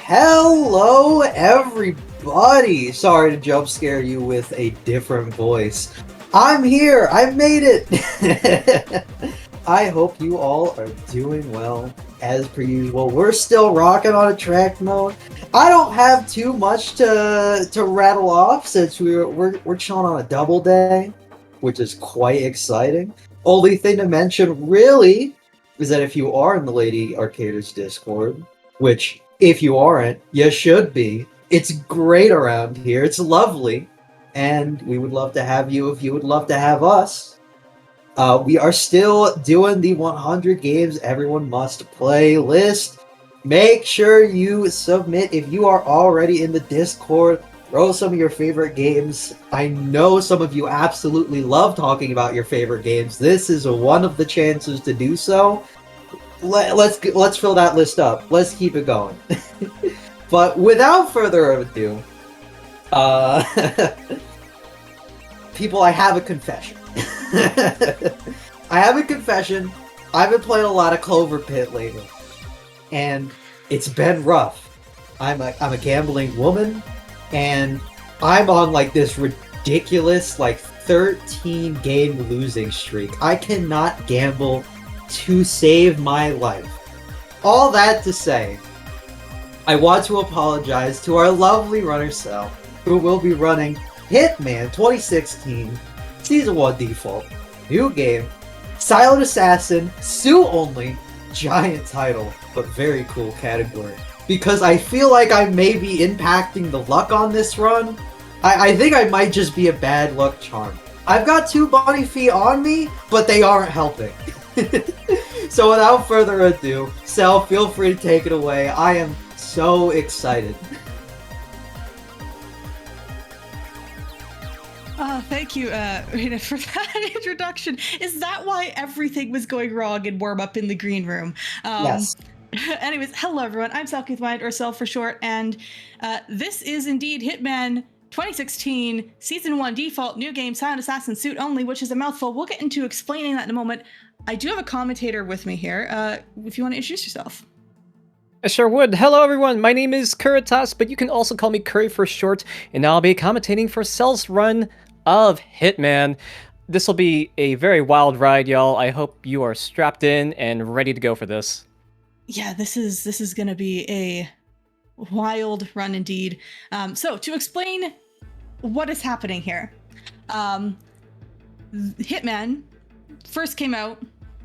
Hello, everybody! Sorry to jump scare you with a different voice. I'm here! I made it! I hope you all are doing well, as per usual. We're still rocking on attract mode. I don't have too much to rattle off since we're chilling on a double day, which is quite exciting. Only thing to mention, really, is that if you are in the Lady Arcaders Discord, which, if you aren't, you should be. It's great around here. It's lovely. And we would love to have you if you would love to have us. We are still doing the 100 games everyone must play list. Make sure you submit if you are already in the Discord. Throw some of your favorite games. I know some of you absolutely love talking about your favorite games. This is one of the chances to do so. Let's fill that list up. Let's keep it going. But without further ado, people, I have a confession. I have a confession. I've been playing a lot of Clover Pit lately, and it's been rough. I'm a gambling woman, and I'm on like this ridiculous 13 game losing streak. I cannot gamble to save my life. All that to say, I want to apologize to our lovely runner Cell, who will be running Hitman 2016 Season 1 Default, new game, Silent Assassin, Sue only, giant title, but very cool category. Because I feel like I may be impacting the luck on this run. I think I might just be a bad luck charm. I've got 2 bunny feet on me, but they aren't helping. So without further ado, Sal, feel free to take it away. I am so excited. Thank you, Rita, for that introduction. Is that why everything was going wrong in warm-up in the green room? Yes. Anyways, hello everyone. I'm selcouthmind, or Sel for short, and this is indeed Hitman 2016 Season 1 Default, new game, Silent Assassin, suit only, which is a mouthful. We'll get into explaining that in a moment. I do have a commentator with me here. If you want to introduce yourself. I sure would. Hello everyone, my name is Kuritas, but you can also call me Kuri for short, and I'll be commentating for Cel's run of Hitman. This will be a very wild ride, y'all. I hope you are strapped in and ready to go for this. Yeah, this is gonna be a wild run indeed. So to explain what is happening here, Hitman first came out,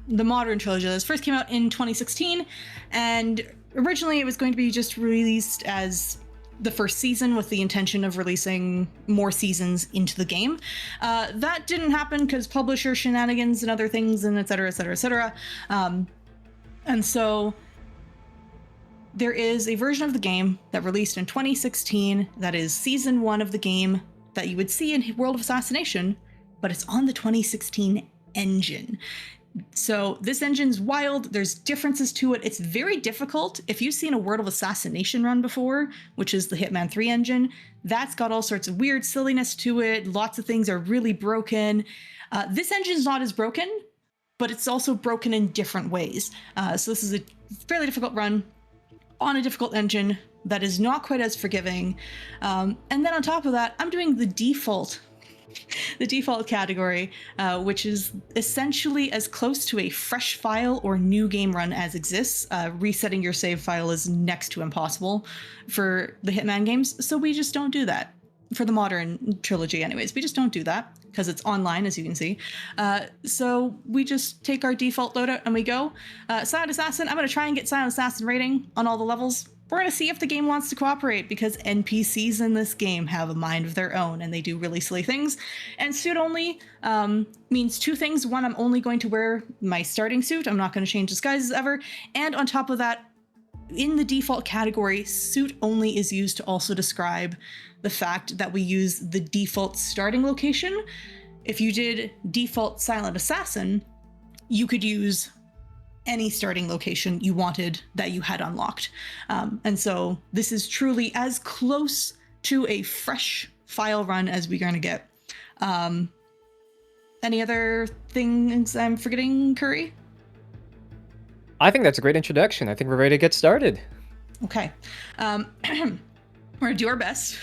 the modern trilogy first came out in 2016, and originally it was going to be just released as the first season with the intention of releasing more seasons into the game. That didn't happen because publisher shenanigans and other things, and et cetera, et cetera, et cetera. And so there is a version of the game that released in 2016 that is Season 1 of the game that you would see in World of Assassination, but it's on the 2016 engine. So this engine's wild. There's differences to it. It's very difficult. If you've seen a World of Assassination run before, which is the Hitman 3 engine, that's got all sorts of weird silliness to it. Lots of things are really broken. This engine's not as broken, but it's also broken in different ways. So this is a fairly difficult run on a difficult engine that is not quite as forgiving. And then on top of that, I'm doing the default category, which is essentially as close to a fresh file or new game run as exists. Resetting your save file is next to impossible for the Hitman games, so we just don't do that. For the modern trilogy anyways, we just don't do that because it's online, as you can see. So we just take our default loadout and we go. Silent Assassin, I'm going to try and get Silent Assassin rating on all the levels. We're going to see if the game wants to cooperate, because NPCs in this game have a mind of their own and they do really silly things. And suit only means 2 things. One, I'm only going to wear my starting suit. I'm not going to change disguises ever. And on top of that, in the default category, suit only is used to also describe the fact that we use the default starting location. If you did default Silent Assassin, you could use any starting location you wanted that you had unlocked. And so this is truly as close to a fresh file run as we're going to get. Any other things I'm forgetting, Curry? I think that's a great introduction. I think we're ready to get started. Okay. We're gonna do our best.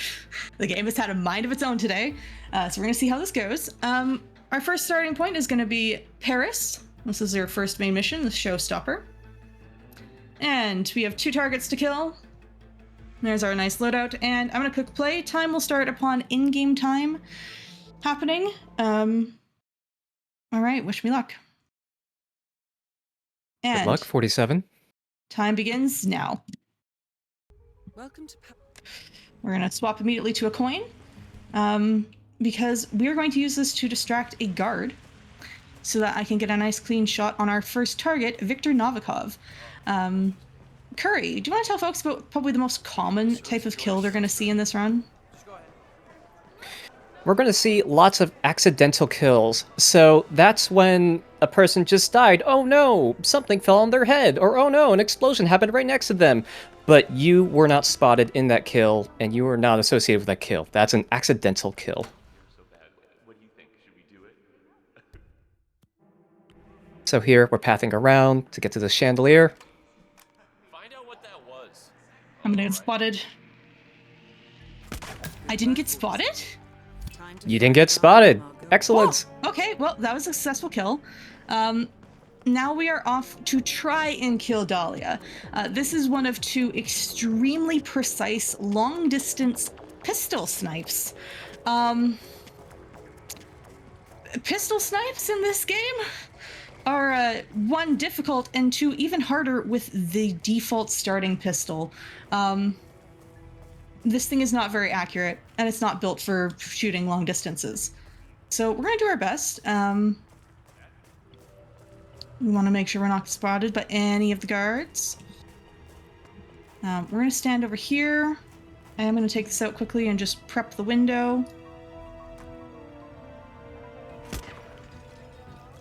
The game has had a mind of its own today, so we're gonna see how this goes. Our first starting point is gonna be Paris. This is your first main mission, the showstopper. And we have 2 targets to kill. There's our nice loadout, and I'm gonna click play. Time will start upon in-game time happening. All right, wish me luck. And Good luck, 47. time begins now. Welcome to We're gonna swap immediately to a coin, because we're going to use this to distract a guard, so that I can get a nice clean shot on our first target, Viktor Novikov. Curry, do you want to tell folks about probably the most common type of kill they're going to see in this run? We're going to see lots of accidental kills. So that's when a person just died. Oh no, something fell on their head. Or oh no, an explosion happened right next to them. But you were not spotted in that kill, and you were not associated with that kill. That's an accidental kill. So here, we're pathing around to get to the chandelier. Find out what that was. I'm gonna get spotted. I didn't get spotted? You didn't get spotted. Excellent. Oh, okay, well, that was a successful kill. Now we are off to try and kill Dahlia. This is one of 2 extremely precise long-distance pistol snipes. Pistol snipes in this game are 1, difficult, and 2, even harder with the default starting pistol. This thing is not very accurate, and it's not built for shooting long distances. So we're gonna do our best. We want to make sure we're not spotted by any of the guards. We're gonna stand over here. I am gonna take this out quickly and just prep the window.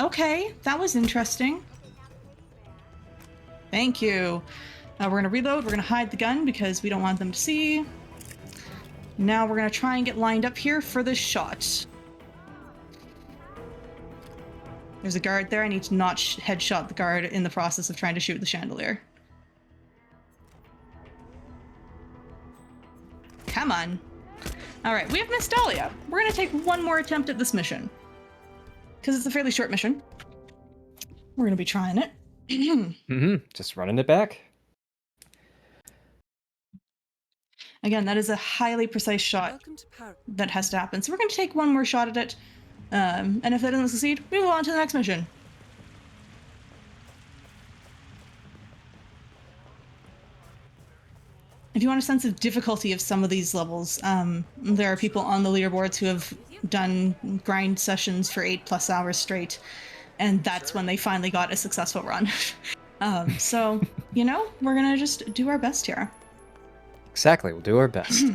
Okay, that was interesting. Thank you. We're gonna reload, we're gonna hide the gun because we don't want them to see. Now we're gonna try and get lined up here for this shot. There's a guard there, I need to not headshot the guard in the process of trying to shoot the chandelier. Come on. Alright, we have Miss Dahlia. We're gonna take 1 more attempt at this mission. Because it's a fairly short mission. We're going to be trying it. Just running it back. Again, that is a highly precise shot that has to happen. So we're going to take 1 more shot at it. And if that doesn't succeed, we move on to the next mission. If you want a sense of difficulty of some of these levels, there are people on the leaderboards who have done grind sessions for 8+ hours straight, and that's when they finally got a successful run. So, you know, we're gonna just do our best here. Exactly, we'll do our best.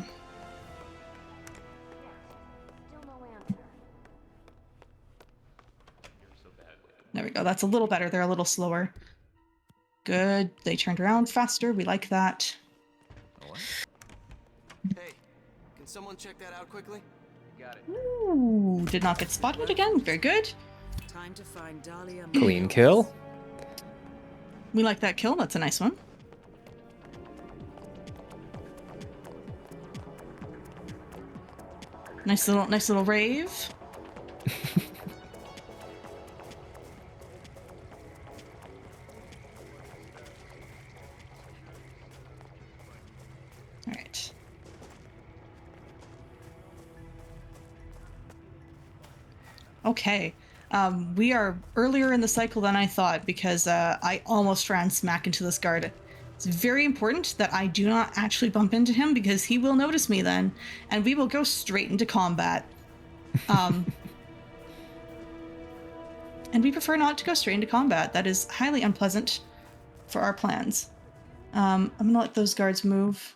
There we go, that's a little better. They're a little slower. Good, they turned around faster. We like that. Hey, can someone check that out quickly? Got it. Ooh, did not get spotted again. Very good. Time to find Dahlia. Clean kill. We like that kill. That's a nice one. Nice little rave. All right. Okay. We are earlier in the cycle than I thought because I almost ran smack into this guard. It's very important that I do not actually bump into him because he will notice me then, and we will go straight into combat. And we prefer not to go straight into combat. That is highly unpleasant for our plans. I'm gonna let those guards move.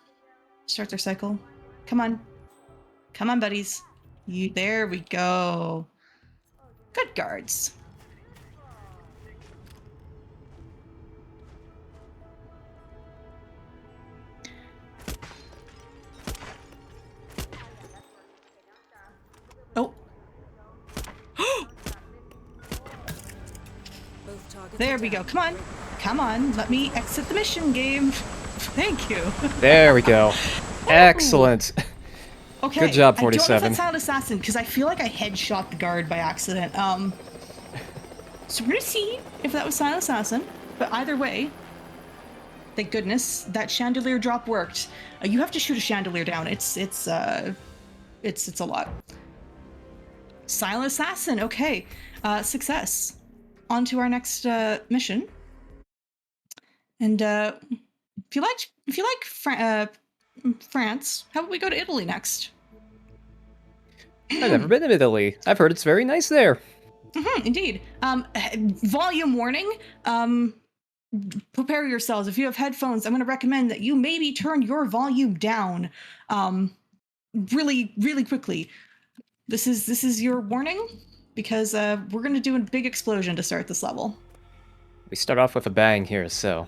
Start their cycle. Come on. Come on, buddies. There we go. Good guards. Oh. There we go. Come on. Come on. Let me exit the mission game. Thank you. There we go. Excellent. Okay. Good job, I don't know if 47. that's Silent Assassin because I feel like I headshot the guard by accident. So we're gonna see if that was Silent Assassin. But either way, thank goodness that chandelier drop worked. You have to shoot a chandelier down. It's a lot. Silent Assassin. Okay. Success. On to our next mission. And if you like France, how about we go to Italy next? I've never been to Italy. I've heard it's very nice there. Indeed. Volume warning. Prepare yourselves. If you have headphones, I'm going to recommend that you maybe turn your volume down really, really quickly. This is your warning because we're going to do a big explosion to start this level. We start off with a bang here, so...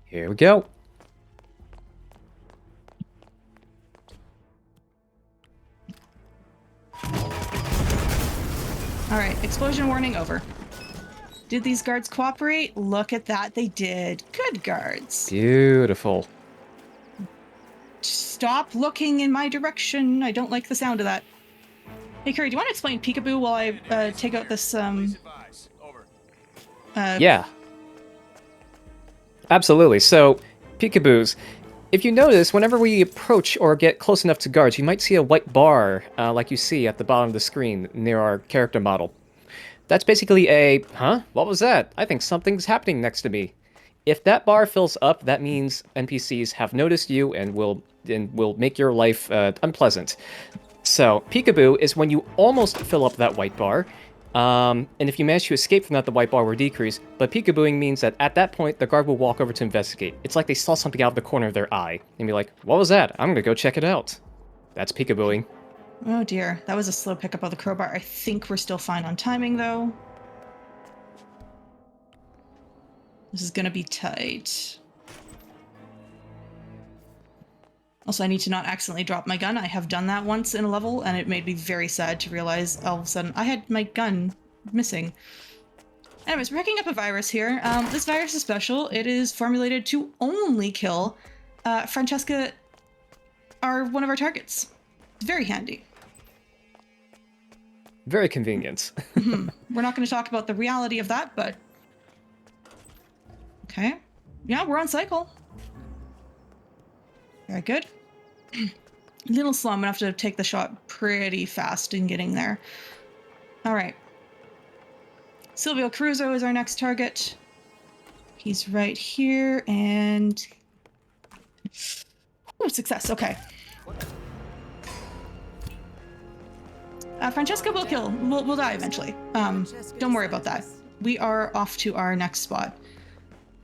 Here we go. Alright, explosion warning over. Did these guards cooperate? Look at that, they did. Good guards. Beautiful. Stop looking in my direction. I don't like the sound of that. Hey, Kuri, do you want to explain peekaboo while I take out this, Yeah. Absolutely. So, peekaboos. If you notice, whenever we approach or get close enough to guards, you might see a white bar, like you see at the bottom of the screen near our character model. That's basically a, huh? What was that? I think something's happening next to me. If that bar fills up, that means NPCs have noticed you and will make your life unpleasant. So, peekaboo is when you almost fill up that white bar, and if you manage to escape from that, the white bar will decrease, but peekabooing means that at that point, the guard will walk over to investigate. It's like they saw something out of the corner of their eye, and be like, what was that? I'm gonna go check it out. That's peekabooing. Oh dear, that was a slow pickup of the crowbar. I think we're still fine on timing, though. This is gonna be tight. Also, I need to not accidentally drop my gun. I have done that once in a level, and it made me very sad to realize all of a sudden I had my gun missing. Anyways, we're picking up a virus here. This virus is special. It is formulated to only kill Francesca, one of our targets. It's very handy. Very convenient. We're not going to talk about the reality of that, but... Okay. Yeah, we're on cycle. Very good. A little slow. I'm going to have to take the shot pretty fast in getting there. All right. Silvio Cruzo is our next target. He's right here, and... Oh, success. Okay. Francesca will kill. We'll die eventually. Don't worry about that. We are off to our next spot,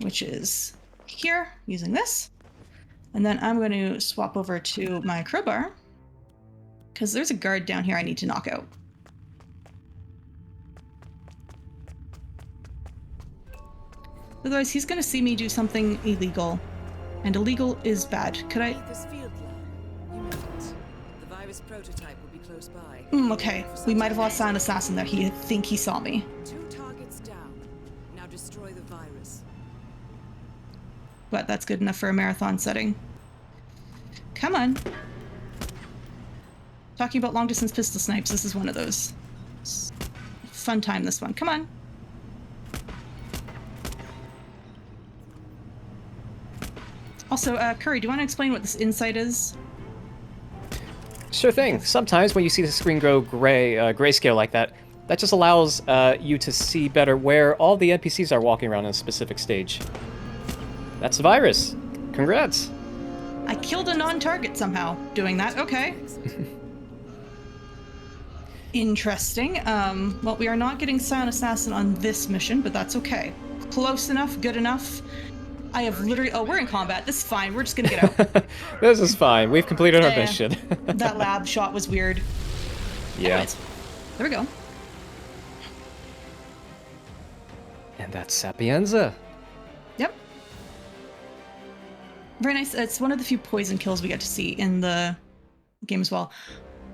which is here, using this. And then I'm going to swap over to my crowbar, because there's a guard down here I need to knock out. Otherwise, he's going to see me do something illegal, and illegal is bad. Could I... The virus prototype will be close by. Okay, we might have lost an assassin there. He think he saw me. 2 targets down. Now destroy the virus. But that's good enough for a marathon setting. Come on. Talking about long distance pistol snipes, this is one of those. Fun time, this one. Come on. Also, Kuri, do you want to explain what this insight is? Sure thing. Sometimes when you see the screen go grayscale like that, that just allows you to see better where all the NPCs are walking around in a specific stage. That's the virus. Congrats. I killed a non-target somehow doing that. Okay. Interesting. Well, we are not getting Silent Assassin on this mission, but that's okay. Close enough, good enough. I have literally... Oh, we're in combat. This is fine. We're just gonna get out. This is fine. We've completed our mission. That lab shot was weird. Yeah. Anyways, there we go. And that's Sapienza. Yep. Very nice. It's one of the few poison kills we get to see in the game as well.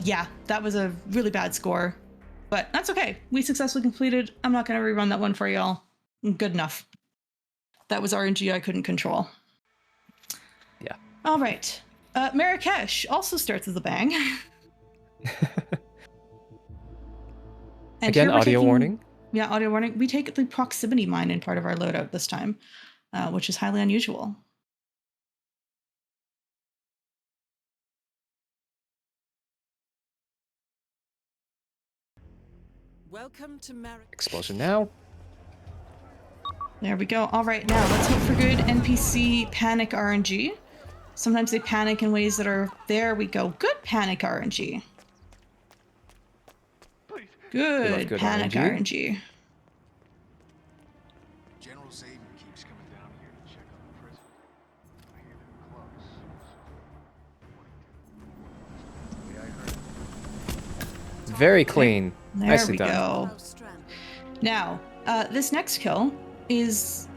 Yeah, that was a really bad score, but that's okay. We successfully completed. I'm not going to rerun that one for y'all. Good enough. That was RNG I couldn't control. Yeah. All right. Marrakesh also starts with a bang. And Again, here we're audio taking- warning. Yeah, audio warning. We take the proximity mine in part of our loadout this time, which is highly unusual. Welcome to Explosion now. There we go. All right, now let's hope for good NPC panic RNG. Sometimes they panic in ways that are... There we go. Good panic RNG. Good good panic RNG. General Xavier keeps coming down here to check on the prison. I hear they're close. The way I heard. Very clean. There Nicely we done. go. Now, this next kill is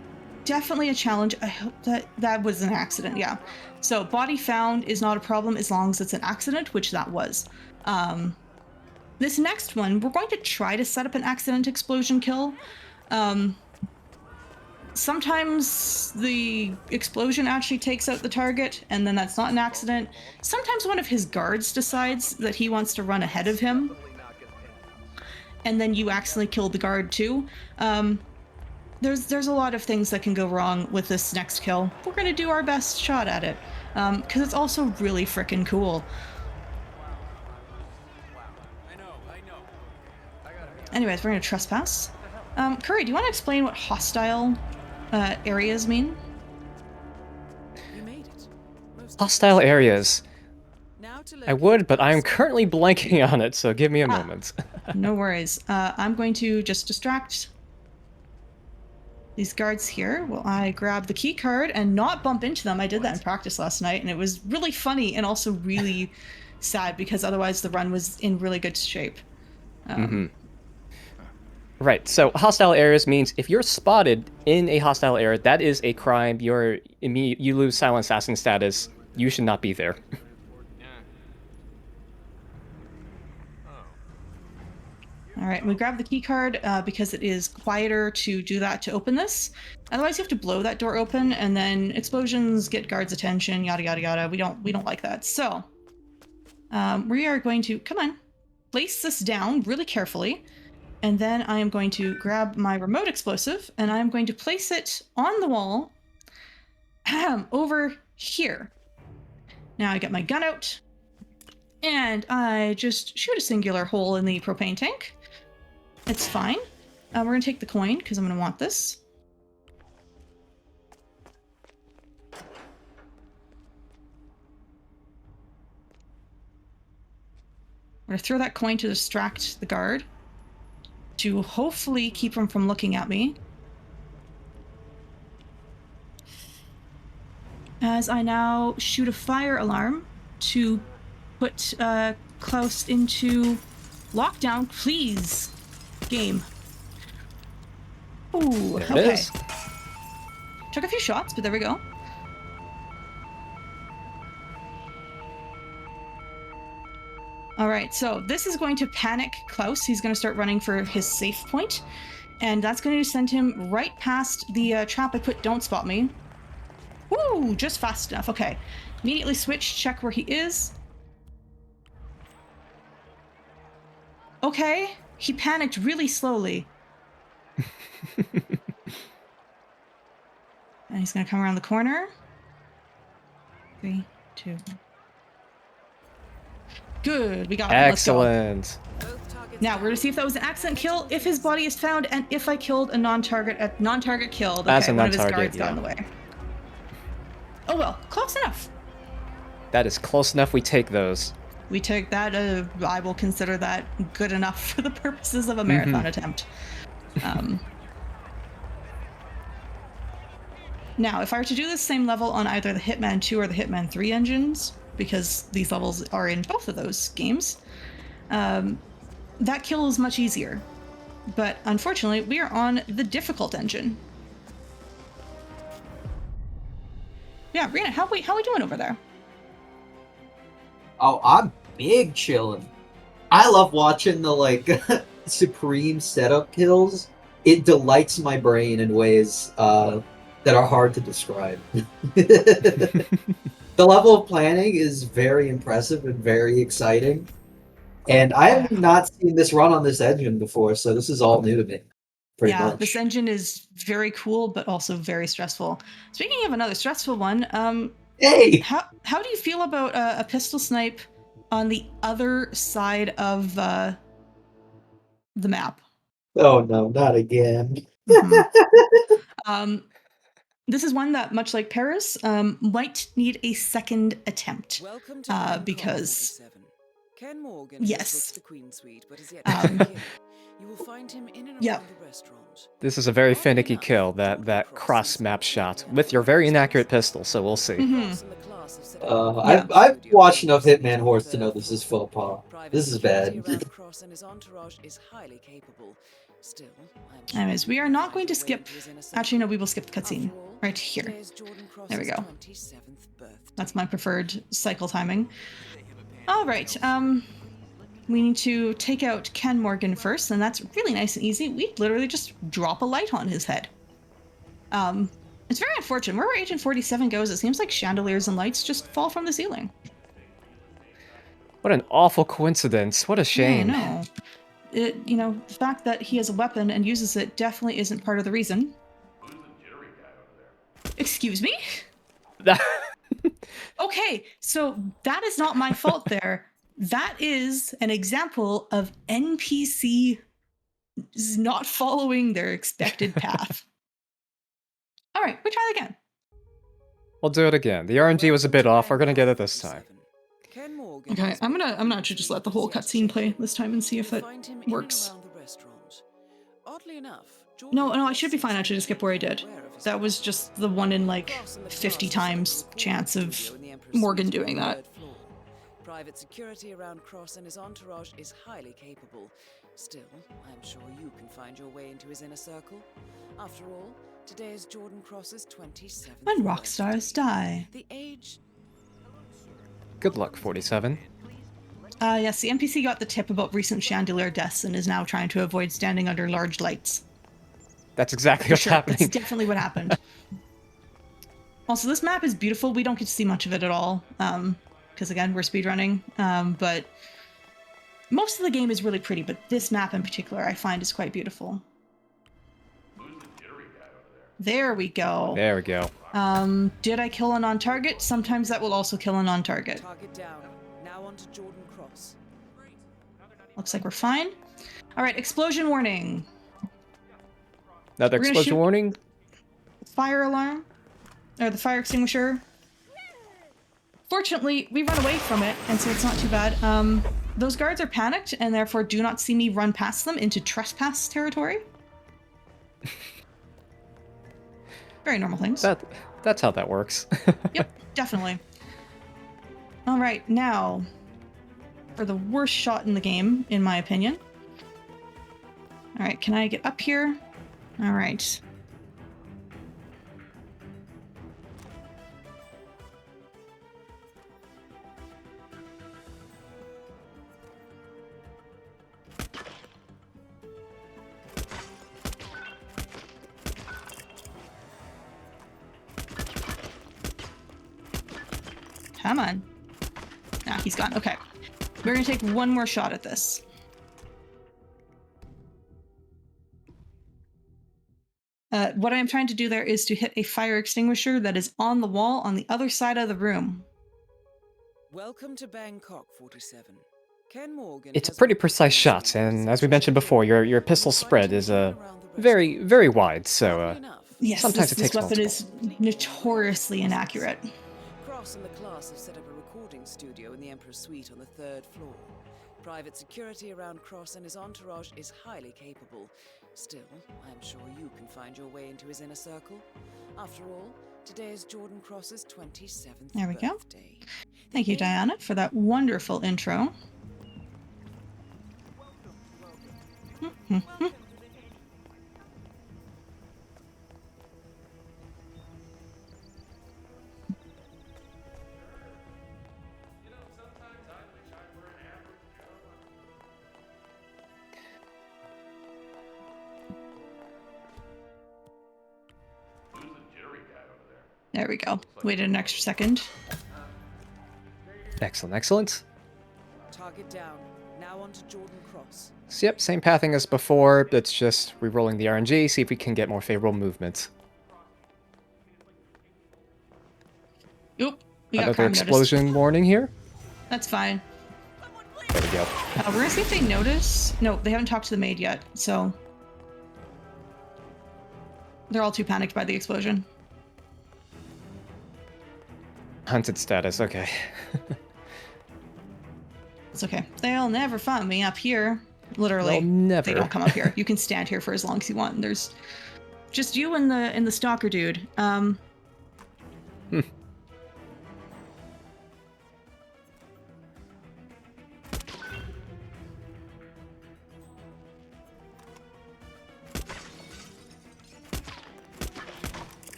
definitely a challenge. I hope that was an accident. Yeah. So body found is not a problem as long as it's an accident, which that was. This next one, we're going to try to set up an accident explosion kill. Sometimes the explosion actually takes out the target, and then that's not an accident. Sometimes one of his guards decides that he wants to run ahead of him, and then you accidentally kill the guard too. There's a lot of things that can go wrong with this next kill. We're gonna do our best shot at it, because it's also really freaking cool. Anyways, we're gonna trespass. Kuri, do you want to explain what hostile areas mean? You made it. Most Hostile areas. Now to I would, but I am currently blanking on it, so give me a moment. No worries. I'm going to just distract these guards here while I grab the key card and not bump into them. I did that in practice last night, and it was really funny and also really sad because otherwise the run was in really good shape. Right, so hostile areas means if you're spotted in a hostile area, that is a crime. You lose silent assassin status. You should not be there. All right, we grab the key card because it is quieter to do that to open this. Otherwise, you have to blow that door open, and then explosions get guards' attention. Yada yada yada. We don't like that. So we are going to place this down really carefully, and then I am going to grab my remote explosive and I am going to place it on the wall, over here. Now I get my gun out, and I just shoot a singular hole in the propane tank. It's fine. We're going to take the coin, because I'm going to want this. We're going to throw that coin to distract the guard, to hopefully keep him from looking at me. As I now shoot a fire alarm to put Klaus into lockdown, please. Game. Ooh, There it okay. is. Took a few shots, but there we go. All right, so this is going to panic Klaus. He's going to start running for his safe point, and that's going to send him right past the trap I put Don't Spot Me. Woo, just fast enough. Okay, immediately switch, check where he is. Okay, he panicked really slowly. And he's going to come around the corner. 3, 2. Good, we got him. Let's go. Excellent. both targets Now, we're going to see if that was an accident kill, if his body is found, and if I killed a non-target killed. That's a one of his non-target, guards got in the way. Oh well, close enough. That is close enough. We take those. We take that, I will consider that good enough for the purposes of a marathon attempt. Now, if I were to do the same level on either the Hitman 2 or the Hitman 3 engines, because these levels are in both of those games, that kill is much easier. But unfortunately, we are on the difficult engine. Yeah, Rena, how we doing over there? Oh, I'm big chillin'. I love watching the supreme setup kills. It delights my brain in ways that are hard to describe. The level of planning is very impressive and very exciting. And I have not seen this run on this engine before, so this is all new to me, pretty Yeah, much. this engine is very cool, but also very stressful. Speaking of another stressful one, Hey! how do you feel about a pistol snipe on the other side of the map? Oh no, not again. Mhm. This is one that, much like Paris, might need a second attempt. Welcome to Bangkok Because 47. Ken Morgan Yes. has booked the Queen Suite, but is yet to check in. You will find him in and Yep. around the restaurant. This is a very Oddly finicky enough, kill, Jordan that Cross cross is map also shot down with your on very the inaccurate distance. pistol, so we'll see. Mhm. Cross and the class have set up a I've recording I've studio watched in enough the Emperor Hitman Suite on horse the to know third this is floor. faux pas. Private This is security bad. around Cross and his entourage is highly capable. Still, I'm sure Anyways, we you are can not find going to your way skip. into his inner Actually, no, circle. we will skip the cutscene After all, right here. today is Jordan There we Cross's go. 27th birthday. That's my preferred cycle timing. All right. We need to take out Ken Morgan first, and that's really nice and easy. We literally just drop a light on his head. It's very unfortunate. Wherever Agent 47 goes, it seems like chandeliers and lights just fall from the ceiling. What an awful coincidence. What a shame. Yeah, I know. The fact that he has a weapon and uses it definitely isn't part of the reason. Excuse me? Okay, so that is not my fault there. That is an example of NPC not following their expected path. All right, we try again. We'll do it again. The RNG was a bit off. We're gonna get it this time. Ken Morgan Okay, has I'm booked the gonna Queen actually just Suite, let the but whole is yet to cutscene check play in. this time and see if You'll it find him in and works. around the restaurant. Oddly enough, Jordan No, I Cross should be fine seems actually to skip where I did. aware of his That was past. just the one in like Cross and the 50 class have set up a times recording chance of studio in the Emperor Morgan Suite on doing the that. third floor. Private security around Cross and his entourage is highly capable. Still, I'm sure you can find your way into his inner circle. After all, today is Jordan Cross's 27th When rock stars birthday. die. The age Good luck, 47. Yes, the NPC got the tip about recent chandelier deaths and is now trying to avoid standing under large lights. That's exactly For what's sure, happening. that's definitely what happened. Also, this map is beautiful. We don't get to see much of it at all, because again, we're speedrunning. But most of the game is really pretty, but this map in particular I find is quite beautiful. There we go. There we go. Did I kill a non-target? Sometimes that will also kill a non-target. target down. Now on to Jordan Cross. Looks like we're fine. All right, explosion warning. Another We're gonna explosion shoot- warning. Fire alarm, or the fire extinguisher. Fortunately, we run away from it, and so it's not too bad. Those guards are panicked, and therefore do not see me run past them into trespass territory. Very normal things. That's how that works. Yep, definitely. All right, now for the worst shot in the game, in my opinion. All right, can I get up here? All right. Come on. Ah, he's gone. Okay. We're gonna take one more shot at this. What I'm trying to do there is to hit a fire extinguisher that is on the wall on the other side of the room. Welcome to Bangkok 47. Ken Morgan It's a has pretty booked the precise Queen shot, Suite, and but as we is mentioned yet to before, check in. your pistol You'll find spread him is in and around the very, restaurant. very wide, so Oddly enough, Yes, Sometimes this, it takes this weapon multiple. is notoriously inaccurate. Cross and the class have set up a recording studio in the Emperor Suite on the third floor. Private security around Cross and his entourage is highly capable. Still, I'm sure you can find your way into his inner circle. After all, today is Jordan Cross's 27th There we go. birthday. Thank you, Diana, for that wonderful intro. There we go. Waited an extra second. Excellent, excellent. Target down. Now on to Jordan Cross. So yep, same pathing as before. It's just re-rolling the RNG, see if we can get more favorable movement. Oop. We got Another crime explosion warning here. That's fine. There we go. We're gonna see if they notice. No, they haven't talked to the maid yet, so they're all too panicked by the explosion. Hunted status, okay. It's okay. They'll never find me up here. Literally, They'll never. they don't come up here. You can stand here for as long as you want. There's just you and the stalker dude.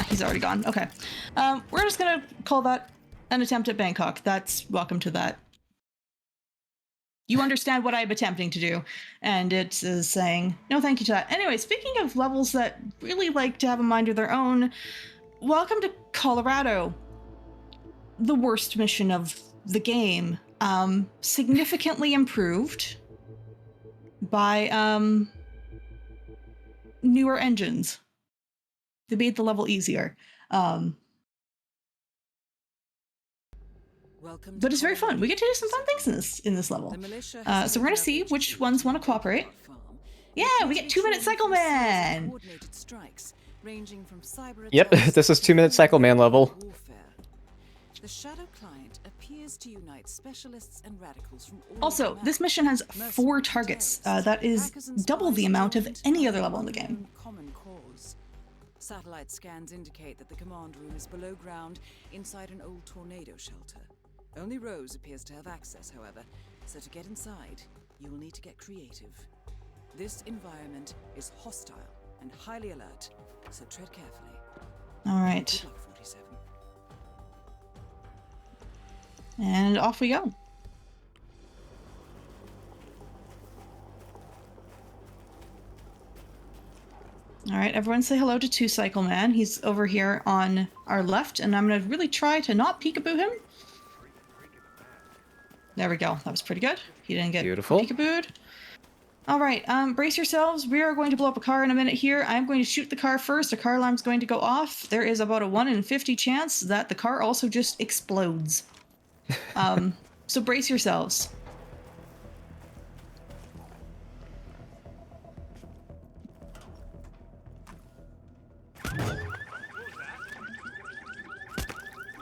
He's already gone. Okay. We're just gonna call that an attempt at Bangkok. That's welcome to that. You understand what I'm attempting to do. And it is saying, no thank you to that. Anyway, speaking of levels that really like to have a mind of their own, welcome to Colorado. The worst mission of the game. Significantly improved by newer engines. They made the level easier. But it's very fun. We get to do some fun things in this level. So we're gonna see which ones want to cooperate. Yeah, we get 2-minute Cycle Man! Yep, this is 2-minute Cycle Man level. The Shadow Client appears to unite specialists and radicals from all Also, over this mission has 4 targets. That is double the amount of any other level in the game. Common cause. Satellite scans indicate that the command room is below ground inside an old tornado shelter. Only Rose appears to have access, however, so to get inside, you will need to get creative. This environment is hostile and highly alert, so tread carefully. All right. Good luck, 47. And off we go. All right, everyone say hello to 2 Cycle Man. He's over here on our left, and I'm going to really try to not peekaboo him. There we go. That was pretty good. He didn't get Beautiful. peekabooed. All right, brace yourselves. We are going to blow up a car in a minute here. I'm going to shoot the car first. A car alarm's going to go off. There is about a 1 in 50 chance that the car also just explodes. So brace yourselves.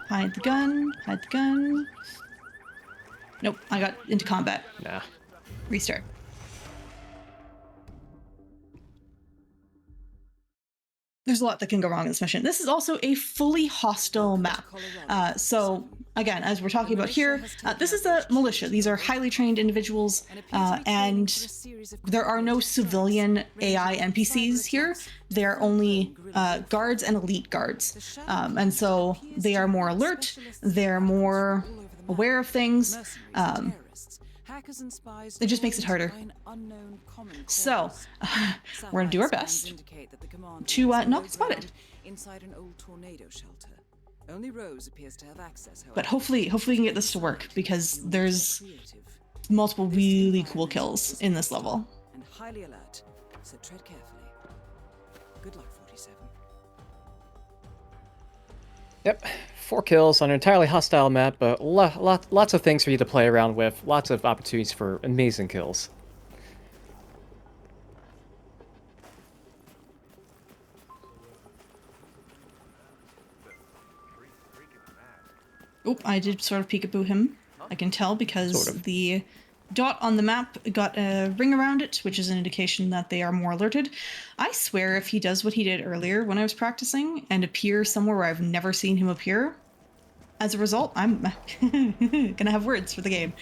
Hide the gun. Hide the gun. Nope, I got into combat. Nah. Restart. There's a lot that can go wrong in this mission. This is also a fully hostile map. So, again, as we're talking about here, this is a militia. These are highly trained individuals, and there are no civilian AI NPCs here. They're only guards and elite guards. And so they are more alert, they're more aware of things. It just makes it harder. So, we're going to do our best to not get spotted. Only Rose appears to have access, But hopefully we can get this to work, because there's multiple really cool kills in this level. And highly alert, so tread carefully. Good luck, 47. Yep, 4 kills on an entirely hostile map, but lots of things for you to play around with. Lots of opportunities for amazing kills. Oop, I did sort of peekaboo him. I can tell because Sort of. the dot on the map got a ring around it, which is an indication that they are more alerted. I swear if he does what he did earlier when I was practicing and appear somewhere where I've never seen him appear, as a result, I'm gonna have words for the game.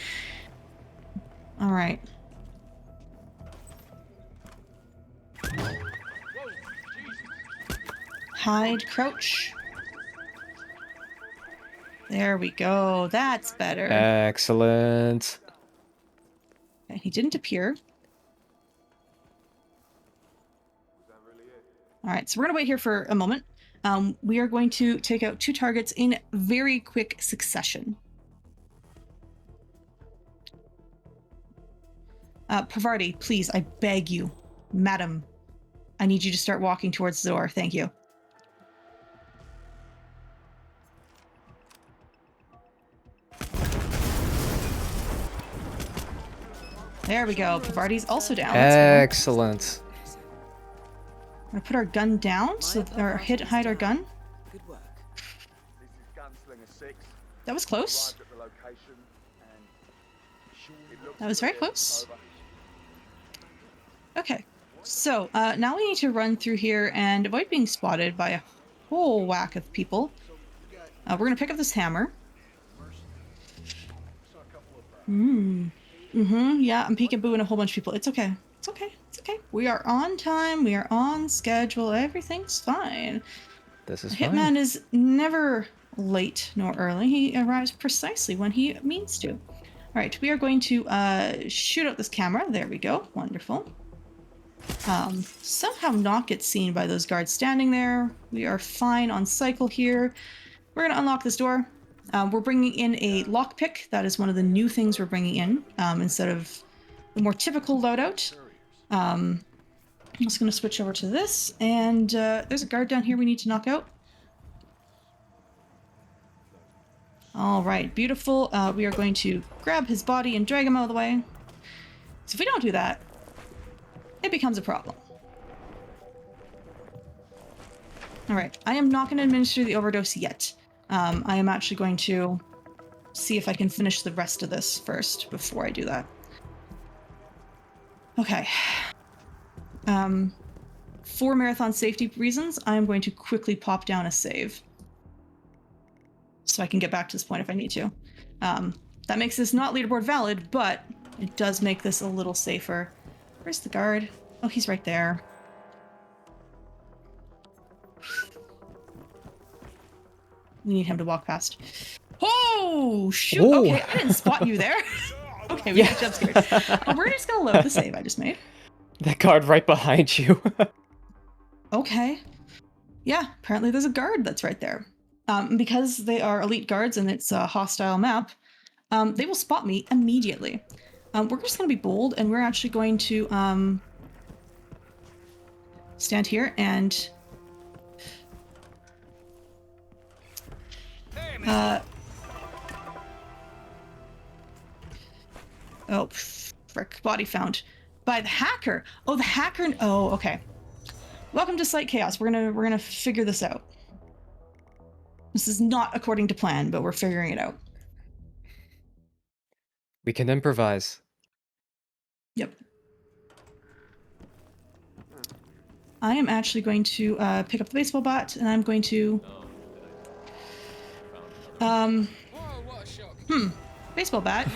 All right. Hide, crouch. There we go. That's better. Excellent. Okay, he didn't appear. All right, so we're gonna wait here for a moment. We are going to take out 2 targets in very quick succession. Pavardi, please, I beg you, madam, I need you to start walking towards the door. Thank you. There we go. Pavardi's also down. Excellent. I'm gonna put our gun down so our hide our gun. Good work. This is Gunslinger 6. That was close. Arrived at the location and it looks That was very clear. close. Over. Okay, so now we need to run through here and avoid being spotted by a whole whack of people. We're gonna pick up this hammer. Yeah, I'm peekabooing a whole bunch of people. It's okay. It's okay. It's okay. We are on time. We are on schedule. Everything's fine. This is Hitman fine. is never late nor early. He arrives precisely when he means to. All right, we are going to shoot out this camera. There we go. Wonderful. Somehow not get seen by those guards standing there. We are fine on cycle here. We're going to unlock this door. We're bringing in a lockpick. That is one of the new things we're bringing in instead of the more typical loadout. I'm just going to switch over to this. And there's a guard down here we need to knock out. All right, beautiful. We are going to grab his body and drag him out of the way. So if we don't do that, it becomes a problem. All right, I am not going to administer the overdose yet. I am actually going to see if I can finish the rest of this first before I do that. Okay. For marathon safety reasons, I'm going to quickly pop down a save. So I can get back to this point if I need to. That makes this not leaderboard valid, but it does make this a little safer. Where's the guard? Oh, he's right there. We need him to walk past. Oh, shoot. Ooh. Okay, I didn't spot you there. Okay, we got jump scared. We're just gonna load the save I just made. That guard right behind you. Okay. Yeah, apparently there's a guard that's right there. Because they are elite guards and it's a hostile map, they will spot me immediately. We're just going to be bold and we're actually going to stand here and oh, frick, body found by the hacker. Oh, the hacker. Oh, okay. Welcome to Slight Chaos. We're gonna figure this out. This is not according to plan, but we're figuring it out. We can improvise. Yep. I am actually going to pick up the baseball bat, and I'm going to baseball bat,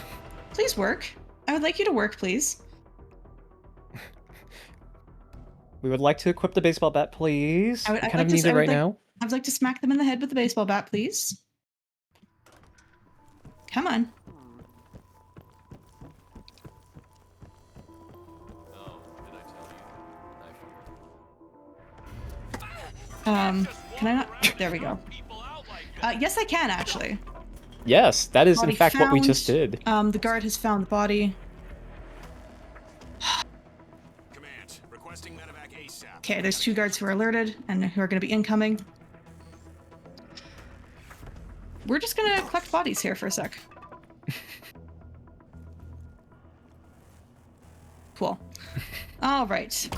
please work. I would like you to work, please. We would like to equip the baseball bat, please. I would We kind like of to- need I it would right like- now. I'd like to smack them in the head with the baseball bat, please. Come on. Oh, did I tell you? Can I not? There we go. Yes, I can actually. Yes, that is in Body fact what we found. just did. The guard has found the body. Command, requesting medevac ASAP. Okay, there's 2 guards who are alerted and who are going to be incoming. We're just going to collect bodies here for a sec. Cool. All right.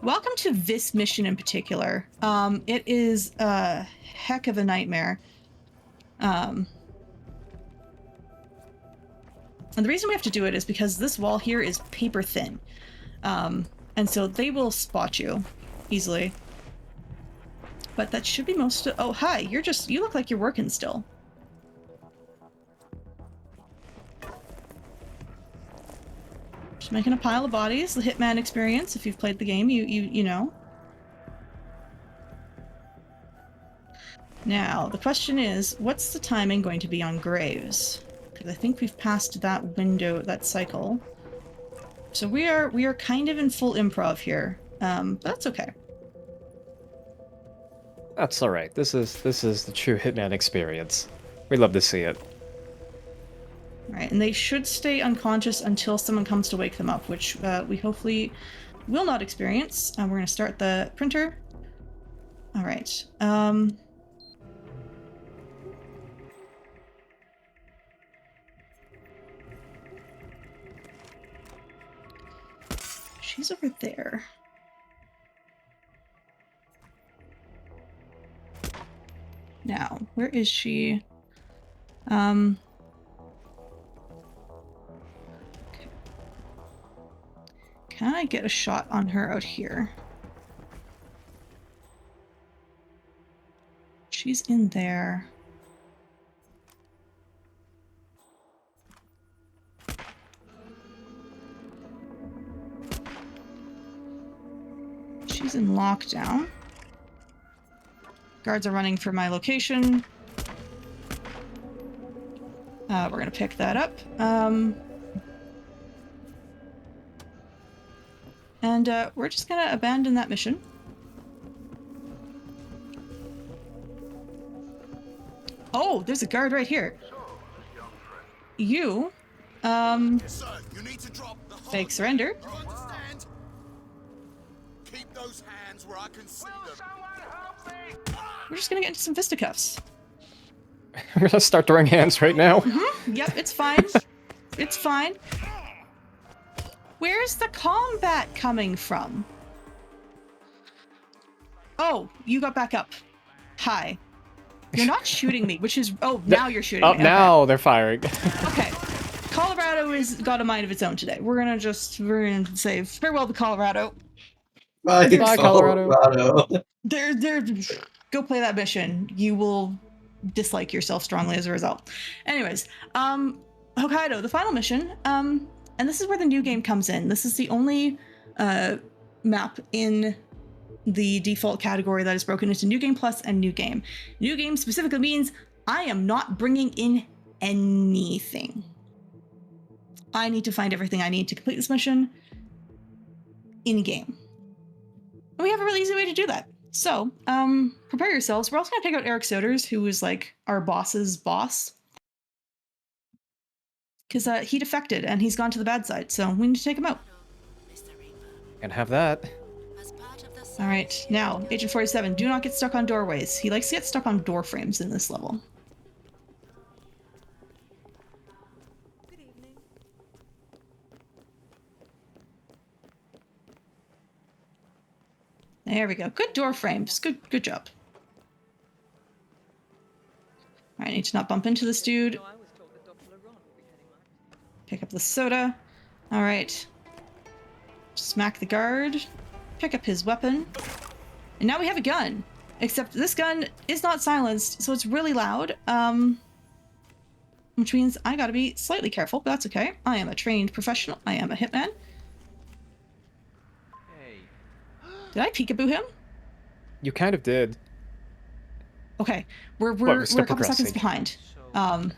Welcome to this mission in particular. It is a heck of a nightmare. And the reason we have to do it is because this wall here is paper thin. And so they will spot you easily. But that should be most of— oh, hi, you look like you're working still. Just making a pile of bodies, the Hitman experience. If you've played the game, you know. Now, the question is, what's the timing going to be on Graves? Because I think we've passed that window, that cycle. So we are kind of in full improv here. But that's okay. That's all right. This is the true Hitman experience. We love to see it. All right, and they should stay unconscious until someone comes to wake them up, which we hopefully will not experience. We're going to start the printer. All right. She's over there. Now, where is she? Okay. Can I get a shot on her out here? She's in there. She's in lockdown. Guards are running for my location. We're gonna pick that up. And we're just gonna abandon that mission. Oh, there's a guard right here. You, Sir, you need to drop the fake surrender. You understand? Keep those hands where I can see them. We're just gonna get into some fisticuffs. We're gonna start throwing hands right now. Yep, it's fine. It's fine. Where's the combat coming from? Oh, you got back up. Hi. You're not shooting me, which is... Oh, now you're shooting Oh, me. Okay. now they're firing. Okay. Colorado has got a mind of its own today. We're gonna say farewell to Colorado. Bye, Goodbye, Colorado. They're go play that mission. You will dislike yourself strongly as a result. Anyways, Hokkaido, the final mission. And this is where the new game comes in. This is the only map in the default category that is broken into New Game Plus and New Game. New Game specifically means I am not bringing in anything. I need to find everything I need to complete this mission in-game. And we have a really easy way to do that. So, prepare yourselves. We're also going to take out Eric Soders, who is like our boss's boss. Because he defected and he's gone to the bad side, so we need to take him out. Can't have that. All right, now, Agent 47, do not get stuck on doorways. He likes to get stuck on door frames in this level. Good evening. There we go. Good door frames. Good job. All right, I need to not bump into this dude. Pick up the soda. All right. Smack the guard. Pick up his weapon. And now we have a gun. Except this gun is not silenced, so it's really loud. Which means I gotta be slightly careful, but that's okay. I am a trained professional. I am a hitman. Hey. Did I peekaboo him? You kind of did. Okay, we're still a couple seconds progressing. behind. So,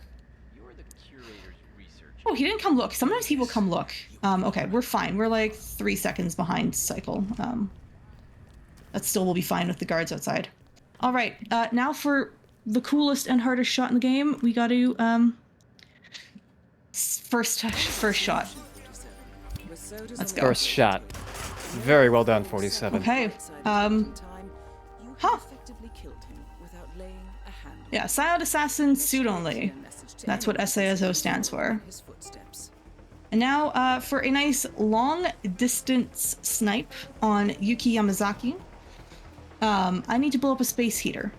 you're the curator's researcher. Oh, he didn't come look. Sometimes he will come look. Okay, we're fine. We're like 3 seconds behind cycle. That still will be fine with the guards outside. All right, now for the coolest and hardest shot in the game, we got to first shot. Let's go. First shot. Very well done, 47. Okay. Huh. Yeah, silent assassin, suit only. That's what SASO stands for. And now for a nice long distance snipe on Yuki Yamazaki. I need to blow up a space heater.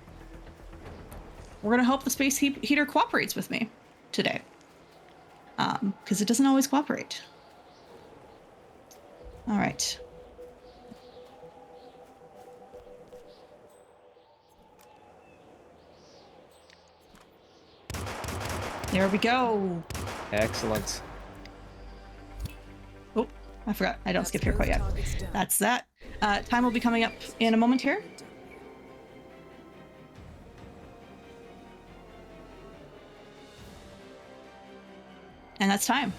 We're gonna hope the space heater cooperates with me today. Because it doesn't always cooperate. All right. There we go. Excellent. Oh, I forgot. I don't skip here quite yet. That's that. Time will be coming up in a moment here. And that's time.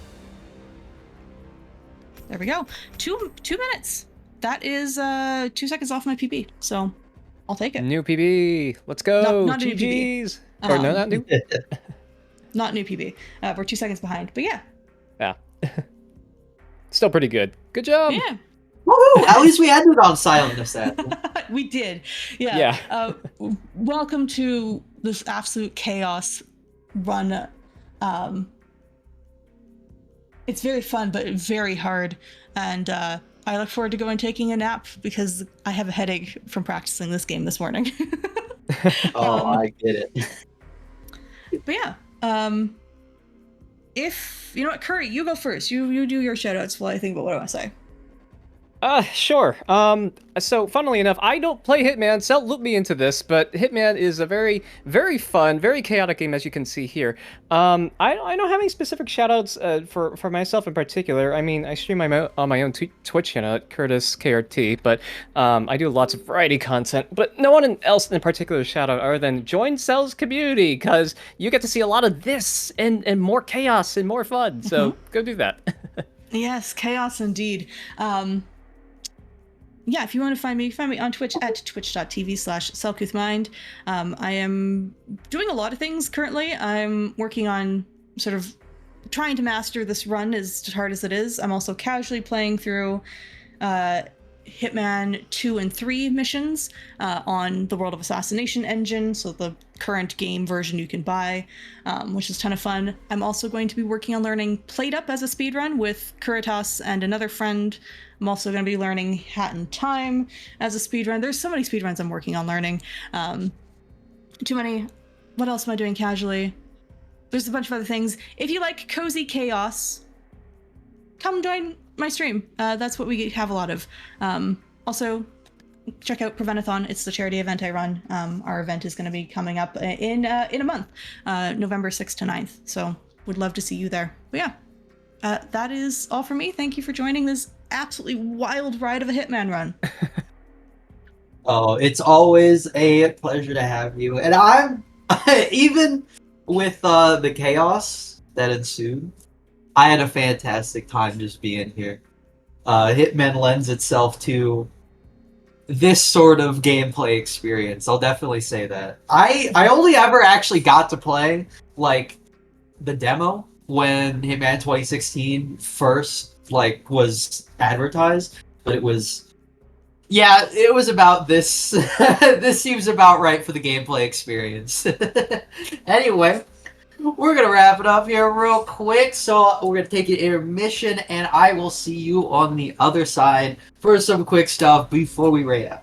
There we go. Two minutes. That is 2 seconds off my PB. So I'll take it. New PB. Let's go. Not new PB. GG's. Or no, not new. Not new PB. We're 2 seconds behind, but yeah. Yeah. Still pretty good. Good job. Yeah. Woohoo! At least we ended on silent assassin. We did. Yeah. Yeah. Welcome to this absolute chaos run. It's very fun, but very hard. And I look forward to going taking a nap because I have a headache from practicing this game this morning. I get it. But yeah. If you know what, Curry, you go first. You do your shoutouts while I think about what I want to say. Sure. So funnily enough, I don't play Hitman. Cell looped me into this, but Hitman is a very, very fun, very chaotic game, as you can see here. I don't have any specific shoutouts for myself in particular. I mean, I stream on my own Twitch channel at KuritasKRT, but I do lots of variety content. But no one else in particular shoutout other than join Cell's community, because you get to see a lot of this and more chaos and more fun. So go do that. Yes, chaos indeed. Yeah, if you want to find me on Twitch at twitch.tv/selcouthmind. I am doing a lot of things currently. I'm working on sort of trying to master this run as hard as it is. I'm also casually playing through Hitman 2 and 3 missions on the World of Assassination engine, so the current game version you can buy, which is a ton of fun. I'm also going to be working on learning Played Up as a speedrun with Kuritas and another friend. I'm also going to be learning Hat in Time as a speedrun. There's so many speedruns I'm working on learning. Too many. What else am I doing casually? There's a bunch of other things. If you like cozy chaos, come join my stream. That's what we have a lot of. Also, check out Preventathon. It's the charity event I run. Our event is going to be coming up in a month, November 6th to 9th. So would love to see you there. But yeah, that is all for me. Thank you for joining this absolutely wild ride of a Hitman run. Oh, it's always a pleasure to have you. And I'm even with the chaos that ensued, I had a fantastic time just being here. Hitman lends itself to this sort of gameplay experience. I'll definitely say that. I only ever actually got to play like the demo when Hitman 2016 first was advertised, but it was about this. This seems about right for the gameplay experience. Anyway, we're gonna wrap it up here real quick, so we're gonna take an intermission, and I will see you on the other side for some quick stuff before we rate out.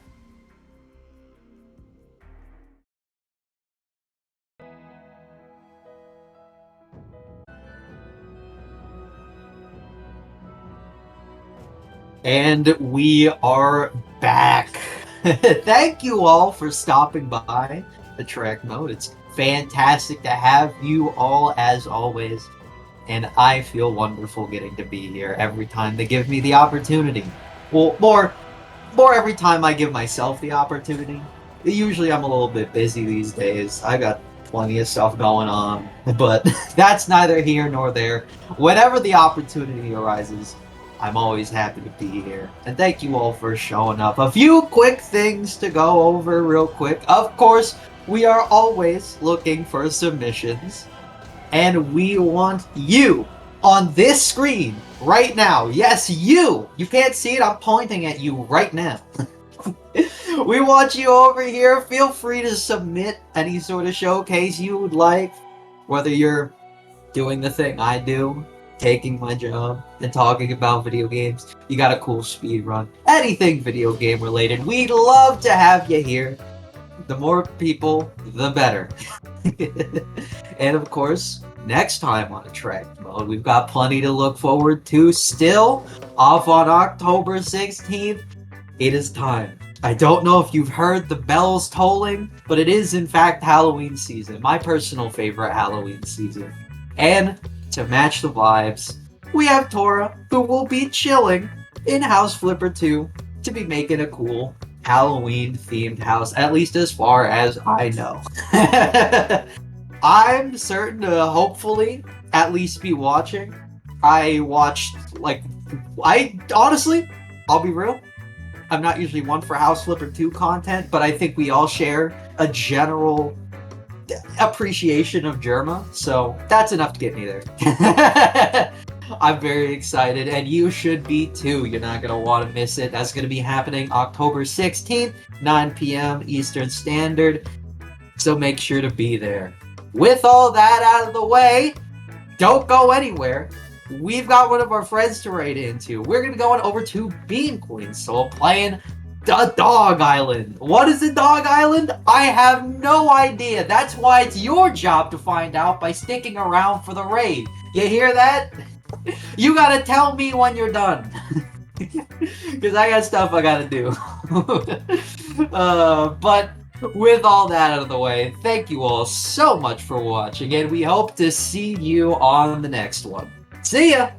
And we are back. Thank you all for stopping by the Trek Mode. It's fantastic to have you all as always. And I feel wonderful getting to be here every time they give me the opportunity. Well, more every time I give myself the opportunity. Usually I'm a little bit busy these days. I got plenty of stuff going on, but that's neither here nor there. Whenever the opportunity arises, I'm always happy to be here. And thank you all for showing up. A few quick things to go over real quick. Of course, we are always looking for submissions. And we want you on this screen right now. Yes, you! You can't see it, I'm pointing at you right now. We want you over here. Feel free to submit any sort of showcase you would like. Whether you're doing the thing I do, taking my job, and talking about video games, you got a cool speed run, anything video game related, we'd love to have you here. The more people, the better. And of course, next time on a Trek Mode, we've got plenty to look forward to still. Off on October 16th, it is time. I don't know if you've heard the bells tolling, but it is in fact Halloween season, my personal favorite Halloween season. And to match the vibes, we have Tora, who will be chilling in House Flipper 2 to be making a cool Halloween-themed house, at least as far as I know. I'm certain to hopefully at least be watching. I watched, honestly, I'll be real, I'm not usually one for House Flipper 2 content, but I think we all share a general appreciation of Germa, so that's enough to get me there. I'm very excited, and you should be too. You're not going to want to miss it. That's going to be happening October 16th, 9 p.m. Eastern Standard, so make sure to be there. With all that out of the way, don't go anywhere. We've got one of our friends to write into. We're going to be going over to Beam Queen Soul playing the Dog Island. What is the Dog Island? I have no idea. That's why it's your job to find out by sticking around for the raid. You hear that? You gotta tell me when you're done. Because I got stuff I gotta do. But with all that out of the way, thank you all so much for watching, and we hope to see you on the next one. See ya!